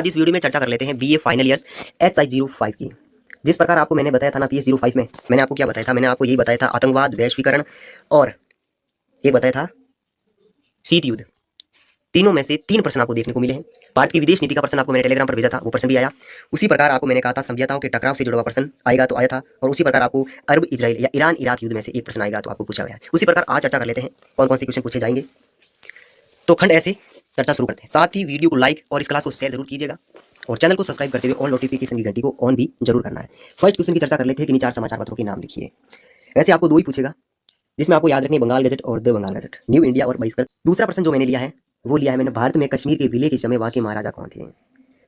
आज इस वीडियो में चर्चा कर लेते हैं बीए फाइनल ईयर्स HI05 की। जिस प्रकार आपको मैंने बताया था ना PS05 में, मैंने आपको क्या बताया था? मैंने आपको यही बताया था आतंकवाद, वैश्वीकरण और ये बताया था शीत युद्ध। तीनों में से 3 प्रश्न आपको देखने को मिले हैं। भारत की विदेश नीति का प्रश्न आपको मैंने टेलीग्राम पर भेजा था, वो प्रश्न भी आया। उसी प्रकार आपको मैंने कहा था सभ्यताओं के टकराव से जुड़ा हुआ प्रश्न आएगा, तो आया था। और उसी प्रकार आपको अरब इजराइल या ईरान इराक युद्ध में से एक प्रश्न आएगा, तो आपको पूछा गया है। उसी प्रकार आज चर्चा कर लेते हैं कौन कौन से क्वेश्चन पूछे जाएंगे। तो खंड ऐसे चर्चा शुरू करते हैं। साथ ही वीडियो को लाइक और इस क्लास को शेयर जरूर कीजिएगा और चैनल को सब्सक्राइब करते हुए ऑल नोटिफिकेशन की घंटी को ऑन भी जरूर करना है। फर्स्ट क्वेश्चन की चर्चा कर लेते हैं कि इन 4 समाचार पत्रों के नाम लिखिए। वैसे आपको 2 ही पूछेगा, जिसमें आपको याद रखनी है बंगाल गजट और the Bengal gazette, new India और बहिष्कृत। दूसरा प्रश्न जो मैंने लिया है वो लिया है मैंने, भारत में कश्मीर के विलय के समय वहां के महाराजा कौन थे।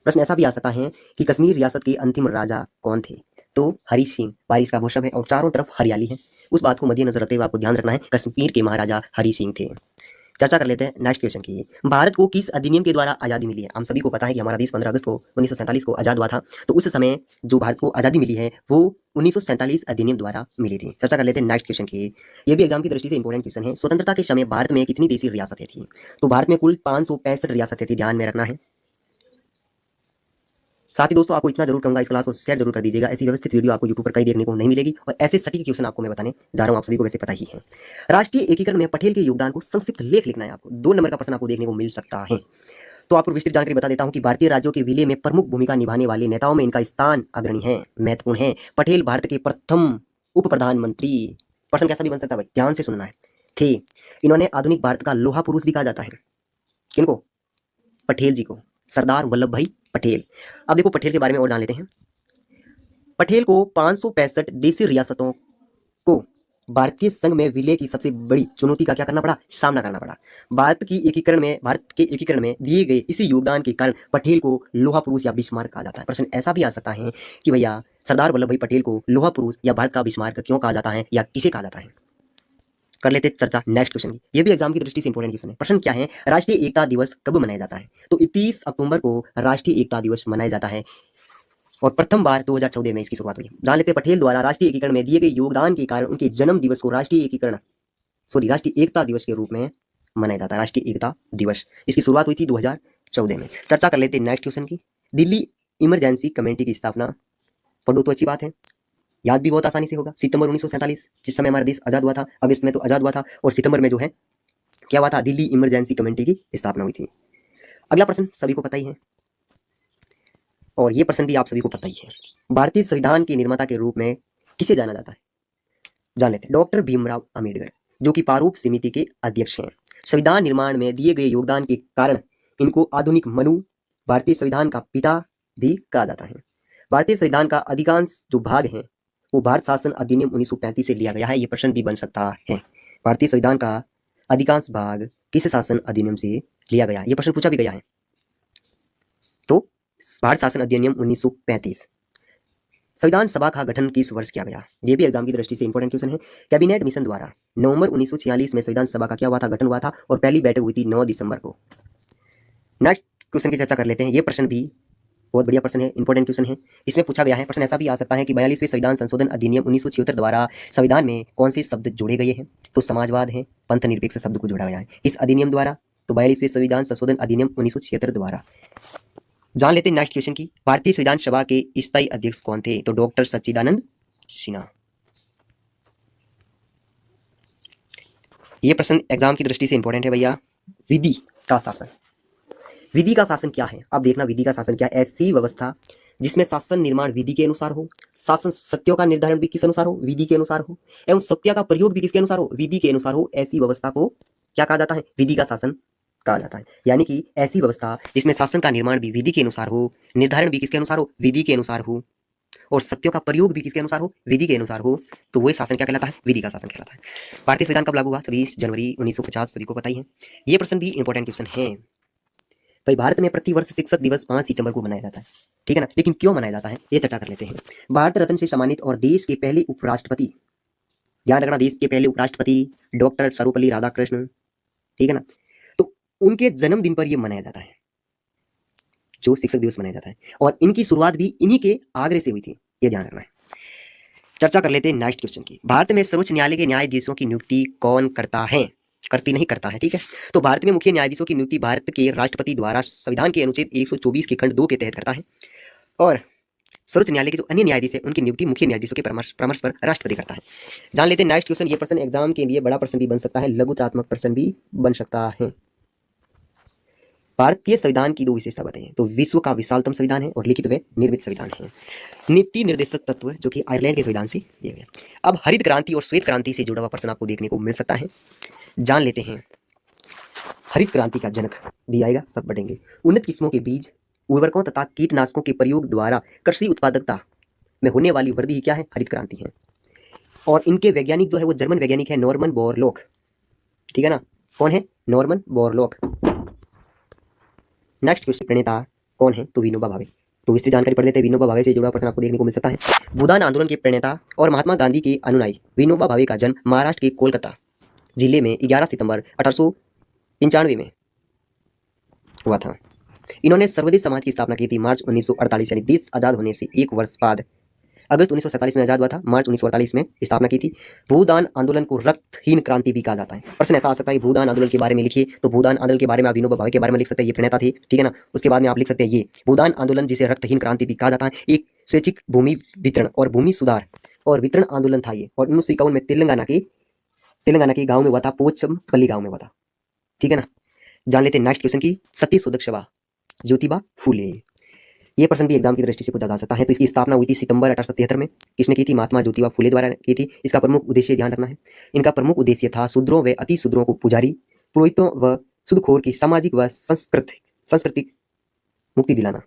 प्रश्न ऐसा भी आ सकता है कि कश्मीर रियासत के अंतिम राजा कौन थे, तो हरी सिंह। बारिश का मौसम है और चारों तरफ हरियाली है, उस बात को मद्देनजर रखते हुए आपको ध्यान रखना है, कश्मीर के महाराजा हरी सिंह थे। चर्चा कर लेते हैं नेक्स्ट क्वेश्चन की। भारत को किस अधिनियम के द्वारा आज़ादी मिली है? हम सभी को पता है कि हमारा देश 15 अगस्त को 1947 को आज़ाद हुआ था। तो उस समय जो भारत को आज़ादी मिली है वो 1947 अधिनियम द्वारा मिली थी। चर्चा कर लेते हैं नेक्स्ट क्वेश्चन की। ये भी एग्जाम की दृष्टि से इंपॉर्टेंट क्वेश्चन है। स्वतंत्रता के समय भारत में कितनी देशी रियासतें थी? तो भारत में कुल 565 रियासतें थी, ध्यान में रखना है। साथ ही दोस्तों आपको इतना जरूर कहूंगा, इस क्लास को शेयर जरूर कर दीजिएगा। ऐसी व्यवस्थित वीडियो आपको यूट्यूब पर कहीं देखने को नहीं मिलेगी और ऐसे सटीक क्वेश्चन आपको मैं बताने जा रहा हूं, आप सभी को वैसे पता ही है। राष्ट्रीय एकीकरण में पटेल के योगदान को संक्षिप्त लेख लिखना है आपको। 2 नंबर का प्रश्न आपको देखने को मिल सकता है। तो आपको विस्तृत जानकारी बता देता हूं कि भारतीय राज्यों के विलय में प्रमुख भूमिका निभाने वाले नेताओं में इनका स्थान अग्रणी है, महत्वपूर्ण है। पटेल भारत के प्रथम उप प्रधानमंत्री, प्रश्न कैसा भी बन सकता है भाई, ध्यान से सुनना है, थे। इन्होंने आधुनिक भारत का लोहा पुरुष भी कहा जाता है। किनको? पटेल जी को, सरदार वल्लभ भाई पटेल। अब देखो पटेल के बारे में और जान लेते हैं। पटेल को 565 देशी रियासतों को भारतीय संघ में विलय की सबसे बड़ी चुनौती का क्या करना पड़ा? सामना करना पड़ा। भारत के एकीकरण में दिए गए इसी योगदान के कारण पटेल को लोहा पुरुष या बिस्मार्क कहा जाता है। प्रश्न ऐसा भी आ सकता है कि भैया सरदार वल्लभ भाई पटेल को लोहा पुरुष या भारत का बिस्मार्क क्यों कहा जाता है या किसे कहा जाता है? कर लेते चर्चा नेक्स्ट क्वेश्चन की। ये भी एग्जाम की दृष्टि से इंपॉर्टेंट क्वेश्चन है। प्रश्न क्या है? राष्ट्रीय एकता दिवस कब मनाया जाता है? तो 31 अक्टूबर को राष्ट्रीय एकता दिवस मनाया जाता है और प्रथम बार 2014 में इसकी शुरुआत हुई। जान लेते पटेल द्वारा राष्ट्रीय एकीकरण में दिए गए योगदान के कारण उनके जन्म दिवस को राष्ट्रीय एकता दिवस के रूप में मनाया जाता है। राष्ट्रीय एकता दिवस, इसकी शुरुआत हुई थी 2014 में। चर्चा कर लेते हैं नेक्स्ट क्वेश्चन की। दिल्ली इमरजेंसी कमेटी की स्थापना पढ़ो तो अच्छी बात है, याद भी बहुत आसानी से होगा। सितंबर 1947, जिस समय हमारा देश आजाद हुआ था, अगस्त में तो आजाद हुआ था और सितंबर में जो है क्या हुआ था? दिल्ली इमरजेंसी कमेटी की स्थापना हुई थी। अगला प्रश्न सभी को पता ही है और ये प्रश्न भी आप सभी को पता ही है। भारतीय संविधान के निर्माता के रूप में किसे जाना जाता है? जान लेते हैं, डॉक्टर भीमराव अंबेडकर, जो कि प्रारूप समिति के अध्यक्ष हैं। संविधान निर्माण में दिए गए योगदान के कारण इनको आधुनिक मनु, भारतीय संविधान का पिता भी कहा जाता है। भारतीय संविधान का अधिकांश जो भाग है वो भारत शासन अधिनियम 1935 से लिया गया है। ये प्रश्न भी बन सकता है, भारतीय संविधान का अधिकांश भाग किस शासन अधिनियम से लिया गया? ये प्रश्न पूछा भी गया है। तो भारत शासन अधिनियम 1935। संविधान सभा का गठन किस वर्ष किया गया? ये भी एग्जाम की दृष्टि से इंपॉर्टेंट क्वेश्चन है। कैबिनेट मिशन द्वारा नवंबर 1946 में संविधान सभा का क्या हुआ था? गठन हुआ था और पहली बैठक हुई थी 9 दिसंबर को। नेक्स्ट क्वेश्चन की चर्चा कर लेते हैं। ये प्रश्न भी बहुत बढ़िया प्रश्न है, इंपॉर्टेंट क्वेश्चन है। इसमें पूछा गया है, प्रश्न ऐसा भी आ सकता है कि 42वें संविधान संशोधन अधिनियम 1976 द्वारा संविधान में कौन से शब्द जोड़े गए हैं? तो समाजवाद है, पंथ निरपेक्ष शब्द को जोड़ा गया है इस अधिनियम द्वारा। तो 42वें संविधान संशोधन अधिनियम 1976 द्वारा। जान लेते हैं नेक्स्ट क्वेश्चन की। भारतीय संविधान सभा के स्थायी अध्यक्ष कौन थे? तो डॉक्टर सच्चिदानंद सिन्हा। यह प्रश्न एग्जाम की दृष्टि से इंपॉर्टेंट है भैया। विधि का शासन, विधि का शासन क्या है? अब देखना, विधि का शासन क्या है? ऐसी व्यवस्था जिसमें शासन निर्माण विधि के अनुसार हो, शासन सत्यों का निर्धारण भी किस अनुसार हो? विधि के अनुसार हो, एवं सत्य का प्रयोग भी किसके अनुसार हो? विधि के अनुसार हो। ऐसी व्यवस्था को क्या कहा जाता है? विधि का शासन कहा जाता है। यानी कि ऐसी व्यवस्था जिसमें शासन का निर्माण भी विधि के अनुसार हो, निर्धारण भी किसके अनुसार हो? विधि के अनुसार हो, और सत्यों का प्रयोग भी किसके अनुसार हो? विधि के अनुसार हो, तो वही शासन क्या कहलाता है? विधि का शासन कहलाता है। भारतीय संविधान कब लागू हुआ? 26 जनवरी 1950, सभी को पता ही है। ये प्रश्न भी इंपॉर्टेंट क्वेश्चन है भाई। भारत में प्रतिवर्ष शिक्षक दिवस 5 सितंबर को मनाया जाता है, ठीक है ना? लेकिन क्यों मनाया जाता है ये चर्चा कर लेते हैं। भारत रत्न से सम्मानित और देश के पहले उपराष्ट्रपति, ध्यान रखना, देश के पहले उपराष्ट्रपति डॉक्टर सर्वपल्ली राधाकृष्णन, ठीक है ना? तो उनके जन्मदिन पर यह मनाया जाता है, जो शिक्षक दिवस मनाया जाता है। और इनकी शुरुआत भी इन्हीं के आग्रह से हुई थी, ये ध्यान रखना है। चर्चा कर लेते हैं नेक्स्ट क्वेश्चन की। भारत में सर्वोच्च न्यायालय के न्यायाधीशों की नियुक्ति कौन करता है? करती नहीं, करता है, ठीक है। तो भारत में मुख्य न्यायाधीशों की नियुक्ति भारत के राष्ट्रपति द्वारा संविधान के अनुच्छेद 124 के खंड 2 के तहत करता है, और सर्वोच्च न्यायालय के जो अन्य न्यायाधीश है उनकी नियुक्ति मुख्य न्यायाधीशों के परामर्श पर राष्ट्रपति करता है। जान लेते हैं नेक्स्ट क्वेश्चन। ये प्रश्न एग्जाम के लिए बड़ा प्रश्न भी बन सकता है, लघुत्रात्मक प्रश्न भी बन सकता है। भारतीय संविधान की दो विशेषता बताइए। तो विश्व का विशालतम संविधान है और लिखित व निर्मित संविधान है। नीति निर्देशक तत्व जो कि आयरलैंड के संविधान से दिया गया। अब हरित क्रांति और श्वेत क्रांति से जुड़ा हुआ प्रश्न आपको देखने को मिल सकता है। जान लेते हैं हरित क्रांति का जनक भी आएगा, सब बढ़ेंगे। उन्नत किस्मों के बीज, उर्वरकों तथा कीटनाशकों के प्रयोग द्वारा कृषि उत्पादकता में होने वाली वृद्धि क्या है? हरित क्रांति है। और इनके वैज्ञानिक जो है वो जर्मन वैज्ञानिक है नॉर्मन बोरलॉग, ठीक है ना। कौन है? Norman Borlaug. नेक्स्ट क्वेश्चन, प्रणेता कौन है? तो विनोबा भावे। तो इससे जानकारी पढ़ लेते हैं। विनोबा भावे से जुड़ा प्रश्न आपको देखने को मिल सकता है। भूदान आंदोलन के प्रणेता और महात्मा गांधी के अनुयायी विनोबा भावे का जन्म महाराष्ट्र के कोलकाता जिले में 11 सितंबर 1895 में हुआ था। इन्होंने सर्वोदय समाज की स्थापना की थी मार्च 1948, यानी देश आजाद होने से एक वर्ष बाद। अगस्त 1947 में आजाद हुआ था, मार्च 1948 में स्थापना की थी। भूदान आंदोलन को रक्तहीन क्रांति भी कहा जाता है। प्रश्न ऐसा आ सकता है भूदान आंदोलन के बारे में लिखिए। तो भूदान आंदोलन के बारे में आप विनोबा भावे के बारे में लिख सकते हैं, ये प्रणेता थे, ठीक है ना। उसके बाद में आप लिख सकते हैं ये भूदान आंदोलन जिसे रक्तहीन क्रांति भी कहा जाता है, एक स्वैच्छिक भूमि वितरण और भूमि सुधार और वितरण आंदोलन था ये, और 1951 में तेलंगाना के गाँव में हुआ था, पोचमपल्ली गाँव में हुआ था, ठीक है ना। जान लेते हैं नेक्स्ट क्वेश्चन की सत्य शोधक सभा ज्योतिबा फूले। ये प्रश्न भी एग्जाम की दृष्टि से पूछा जा सकता है। तो इसकी स्थापना हुई थी सितंबर 1873 में। किसने की थी? महात्मा ज्योतिबा फूले द्वारा की थी। इसका प्रमुख उद्देश्य ध्यान रखना है, इनका प्रमुख उद्देश्य था शूद्रों व अति शूद्रों को पुजारी, पुरोहितों व सुदखोर की सामाजिक व सांस्कृतिक मुक्ति दिलाना,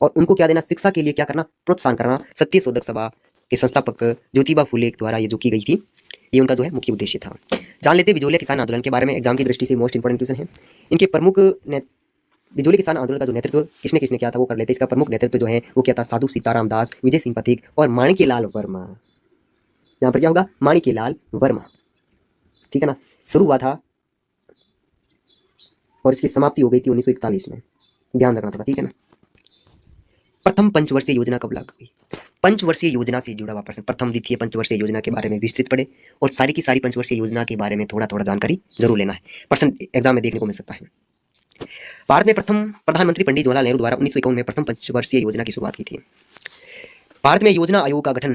और उनको क्या देना? शिक्षा के लिए क्या करना? प्रोत्साहन करना। सत्य शोधक सभा के संस्थापक ज्योतिबा फूले द्वारा ये जो की गई थी, ये उनका जो है मुख्य उद्देश्य था। जान लेते हैं बिजोलिया किसान आंदोलन के बारे में। एग्जाम की दृष्टि से मोस्ट इंपोर्टेंट क्वेश्चन है। इनके प्रमुख बिजोली किसान आंदोलन का जो नेतृत्व किसने किसने किया था वो कर लेते हैं। इसका प्रमुख नेतृत्व जो है वो किया था साधु सीताराम दास, विजय सिंह पथिक और माणिक्यलाल वर्मा। यहाँ पर क्या होगा? माणिक्यलाल वर्मा, ठीक है ना। शुरू हुआ था और इसकी समाप्ति हो गई थी 1941 में, ध्यान रखना था, ठीक है ना। प्रथम पंचवर्षीय योजना कब लागू हुई? पंचवर्षीय योजना से जुड़ा हुआ प्रश्न, प्रथम द्वितीय पंचवर्षीय योजना के बारे में विस्तृत पढ़े और सारी की सारी पंचवर्षीय योजना के बारे में थोड़ा थोड़ा जानकारी जरूर लेना है। प्रश्न एग्जाम में देखने को मिल सकता है। भारत में प्रथम प्रधानमंत्री पंडित जवाहरलाल नेहरू द्वारा 1951 में प्रथम पंचवर्षीय योजना की शुरुआत की थी। भारत में योजना आयोग का गठन,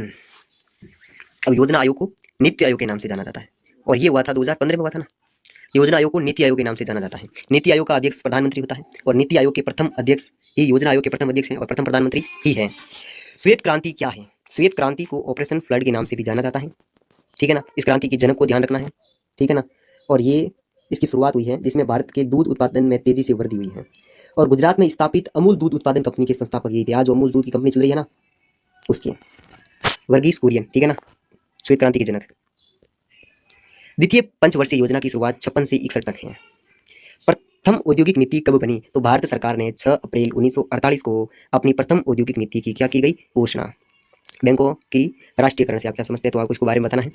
अब योजना आयोग को नीति आयोग के नाम से जाना जाता है, और ये हुआ था 2015 में हुआ था ना। योजना आयोग को नीति आयोग के नाम से जाना जाता है। नीति आयोग का अध्यक्ष प्रधानमंत्री होता है, और नीति आयोग के प्रथम अध्यक्ष ही योजना आयोग के प्रथम अध्यक्ष हैं और प्रथम प्रधानमंत्री ही है। श्वेत क्रांति क्या है? श्वेत क्रांति को ऑपरेशन फ्लड के नाम से भी जाना जाता है, ठीक है ना। इस क्रांति के जनक को ध्यान रखना है, ठीक है ना। और ये इसकी शुरुआत हुई है जिसमें भारत के दूध उत्पादन में तेजी से वृद्धि हुई है, और गुजरात में स्थापित अमूल दूध उत्पादन कंपनी के संस्थापक ये थे। आज जो अमूल दूध की कंपनी चल रही है ना, उसके वर्गीस कुरियन, ठीक है ना, श्वेत क्रांति के जनक। द्वितीय पंचवर्षीय योजना की शुरुआत 56 से 61 तक है। प्रथम औद्योगिक नीति कब बनी? तो भारत सरकार ने 6 अप्रैल 1948 को अपनी प्रथम औद्योगिक नीति की क्या की गई? घोषणा। बैंकों की राष्ट्रीयकरण से आप क्या समझते हैं? तो आपको इसके बारे में बताना है।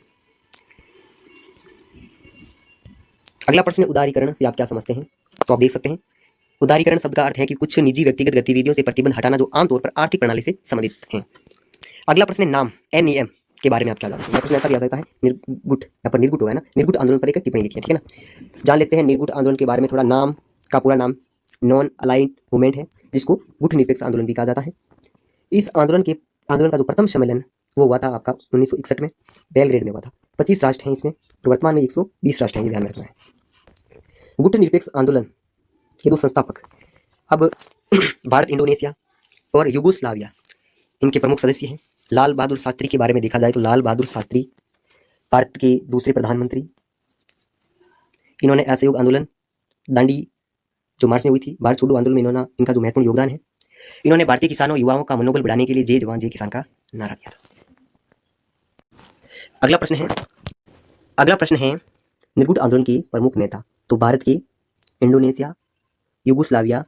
अगला प्रश्न, उदारीकरण से आप क्या समझते हैं? तो आप देख सकते हैं उदारीकरण शब्द का अर्थ है कि कुछ निजी व्यक्तिगत गतिविधियों से प्रतिबंध हटाना जो आमतौर पर आर्थिक प्रणाली से संबंधित है। अगला प्रश्न है नाम, NEM के बारे में आप क्या जानते हैं? प्रश्न ऐसा भी आ सकता है निर्गुट, यहाँ पर निर्गुट होगा ना, निर्गुट आंदोलन पर एक टिप्पणी लिखी है, ठीक है ना। जान लेते हैं निर्गुट आंदोलन के बारे में थोड़ा। नाम का पूरा नाम नॉन अलाइंड मूवमेंट है, जिसको गुट निरपेक्ष आंदोलन भी कहा जाता है। इस आंदोलन का जो प्रथम सम्मेलन वो हुआ था आपका 1961 में बेलग्रेड में हुआ था। 25 राष्ट्र हैं इसमें, और वर्तमान में 120 राष्ट्र हैं, ये ध्यान में रखना है। गुट निरपेक्ष आंदोलन के दो संस्थापक, अब भारत, इंडोनेशिया और युगोस्लाविया, इनके प्रमुख सदस्य हैं। लाल बहादुर शास्त्री के बारे में देखा जाए तो लाल बहादुर शास्त्री भारत के दूसरे प्रधानमंत्री। इन्होंने असहयोग आंदोलन, दांडी जो मार्च में हुई थी, भारत छोड़ो आंदोलन में इनका जो महत्वपूर्ण योगदान है। इन्होंने भारतीय किसानों युवाओं का मनोबल बढ़ाने के लिए जय जवान जय किसान का नारा दिया था। अगला प्रश्न है निर्गुट आंदोलन के प्रमुख नेता। तो भारत के, इंडोनेशिया, युगोस्लाविया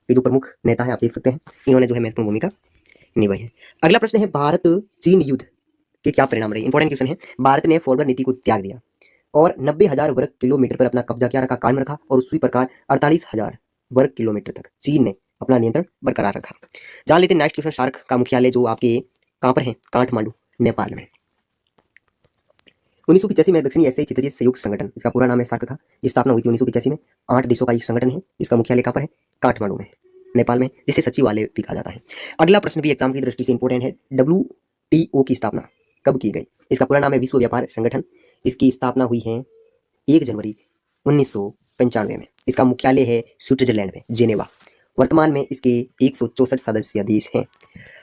के जो प्रमुख नेता हैं आप देख सकते हैं, इन्होंने जो है महत्वपूर्ण भूमिका निभाई है। अगला प्रश्न है भारत चीन युद्ध के क्या परिणाम रहे? इंपॉर्टेंट क्वेश्चन है। भारत ने फॉरवर्ड नीति को त्याग दिया और 90,000 वर्ग किलोमीटर पर अपना कब्जा क्या रखा, कायम रखा, और उसी प्रकार 48,000 वर्ग किलोमीटर तक चीन ने अपना नियंत्रण बरकरार रखा। जान लेते हैं नेक्स्ट क्वेश्चन, सार्क का मुख्यालय जो आपके कहाँ पर है? काठमांडू, नेपाल में। 1985 में दक्षिणी एशियाई क्षेत्रीय सहयोग संगठन, इसका पूरा नाम है सार्क, की स्थापना हुई थी 1985 में। 8 देशों का एक संगठन है। इसका मुख्यालय कहाँ पर है? काठमांडू में, नेपाल में, जिसे सचिवालय भी कहा जाता है। अगला प्रश्न भी एग्जाम की दृष्टि से इंपॉर्टेंट है। WTO की स्थापना कब की गई? इसका पूरा नाम है विश्व व्यापार संगठन। इसकी स्थापना हुई है 1 जनवरी 1995 में। इसका मुख्यालय है स्विट्जरलैंड में, जेनेवा। वर्तमान में इसके 164 सदस्य देश हैं।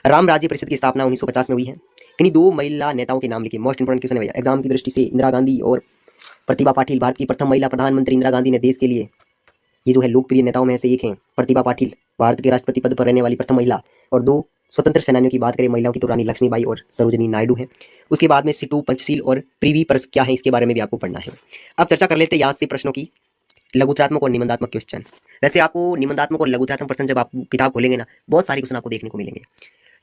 राम राज्य परिषद की स्थापना 1950 में हुई है। किन्हीं 2 महिला नेताओं के नाम लिखिए। मोस्ट इंपोर्टेंट क्वेश्चन है भैया एग्जाम की दृष्टि से। इंदिरा गांधी और प्रतिभा पाटिल। भारत की प्रथम महिला प्रधानमंत्री इंदिरा गांधी ने देश के लिए, ये जो है लोकप्रिय नेताओं में से एक हैं, प्रतिभा पाटिल, भारत के राष्ट्रपति पद पर रहने वाली प्रथम महिला। और 2 स्वतंत्र सेनानियों की बात करें महिलाओं की तो रानी लक्ष्मीबाई और सरोजिनी नायडू है। उसके बाद में सिटू, पंचशील और प्रिवी पर्स क्या है, इसके बारे में भी आपको पढ़ना है। अब चर्चा कर लेते हैं यहाँ से प्रश्नों की। लघुत्रात्मक और निबंधात्मक क्वेश्चन। वैसे आपको निबंधात्मक और लघुत्रात्मक प्रश्न जब आप किताब खोलेंगे ना, बहुत सारे क्वेश्चन आपको देखने को मिलेंगे।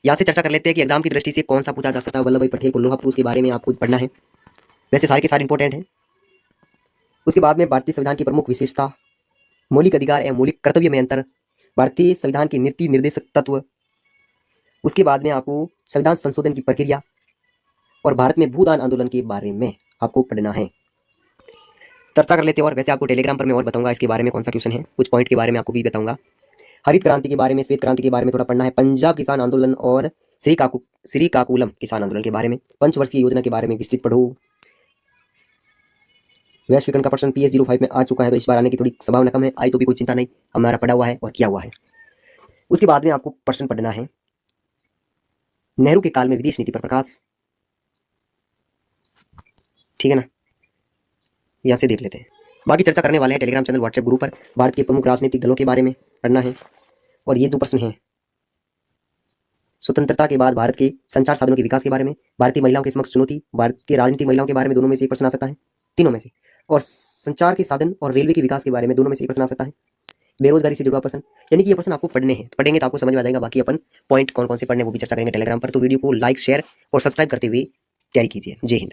यहाँ से चर्चा कर लेते हैं कि एग्जाम की दृष्टि से कौन सा पूछा जा सकता है। वल्लभ भाई पटेल को लोहा पुरुष के बारे में आपको पढ़ना है। वैसे सारे के सारे इंपॉर्टेंट हैं। उसके बाद में भारतीय संविधान की प्रमुख विशेषता, मौलिक अधिकार एवं मौलिक कर्तव्य में अंतर, भारतीय संविधान की नीति निर्देशक तत्व। उसके बाद में आपको संविधान संशोधन की प्रक्रिया और भारत में भूदान आंदोलन के बारे में आपको पढ़ना है। चर्चा कर लेते हैं। और वैसे आपको टेलीग्राम पर मैं और बताऊंगा इसके बारे में कौन सा क्वेश्चन है, कुछ पॉइंट के बारे में आपको भी बताऊंगा। हरित क्रांति के बारे में, श्वेत क्रांति के बारे में थोड़ा पढ़ना है। पंजाब किसान आंदोलन और श्रीकाकुलम किसान आंदोलन के बारे में, पंचवर्षीय योजना के बारे में विस्तृत पढ़ो। वैश्वीकरण का प्रश्न PS05 में आ चुका है, तो इस बार आने की थोड़ी संभावना कम है। आई तो भी कोई चिंता नहीं, हमारा पढ़ा हुआ है और किया हुआ है। उसके बाद में आपको प्रश्न पढ़ना है नेहरू के काल में विदेश नीति पर प्रकाश। ठीक है ना, यहाँ से देख लेते हैं। बाकी चर्चा करने वाले हैं टेलीग्राम चैनल, व्हाट्सएप ग्रुप पर। भारत के प्रमुख राजनीतिक दलों के बारे में पढ़ना है। और ये जो प्रश्न है स्वतंत्रता के बाद भारत के संचार साधनों के विकास के बारे में, भारतीय महिलाओं के समक्ष चुनौती, भारतीय राजनीतिक महिलाओं के बारे में, दोनों में से एक प्रश्न आ सकता है, तीनों में से। और संचार के साधन और रेलवे के विकास के बारे में, दोनों में से एक प्रश्न आ सकता है। बेरोजगारी से जुड़ा प्रश्न, यानी कि ये प्रश्न आपको पढ़ने हैं। पढ़ेंगे तो आपको समझ में आ जाएगा। बाकी अपन पॉइंट कौन कौन से पढ़ने वो भी चर्चा करेंगे टेलीग्राम पर। तो वीडियो को लाइक, शेयर और सब्सक्राइब करते हुए तैयारी कीजिए। जय हिंद।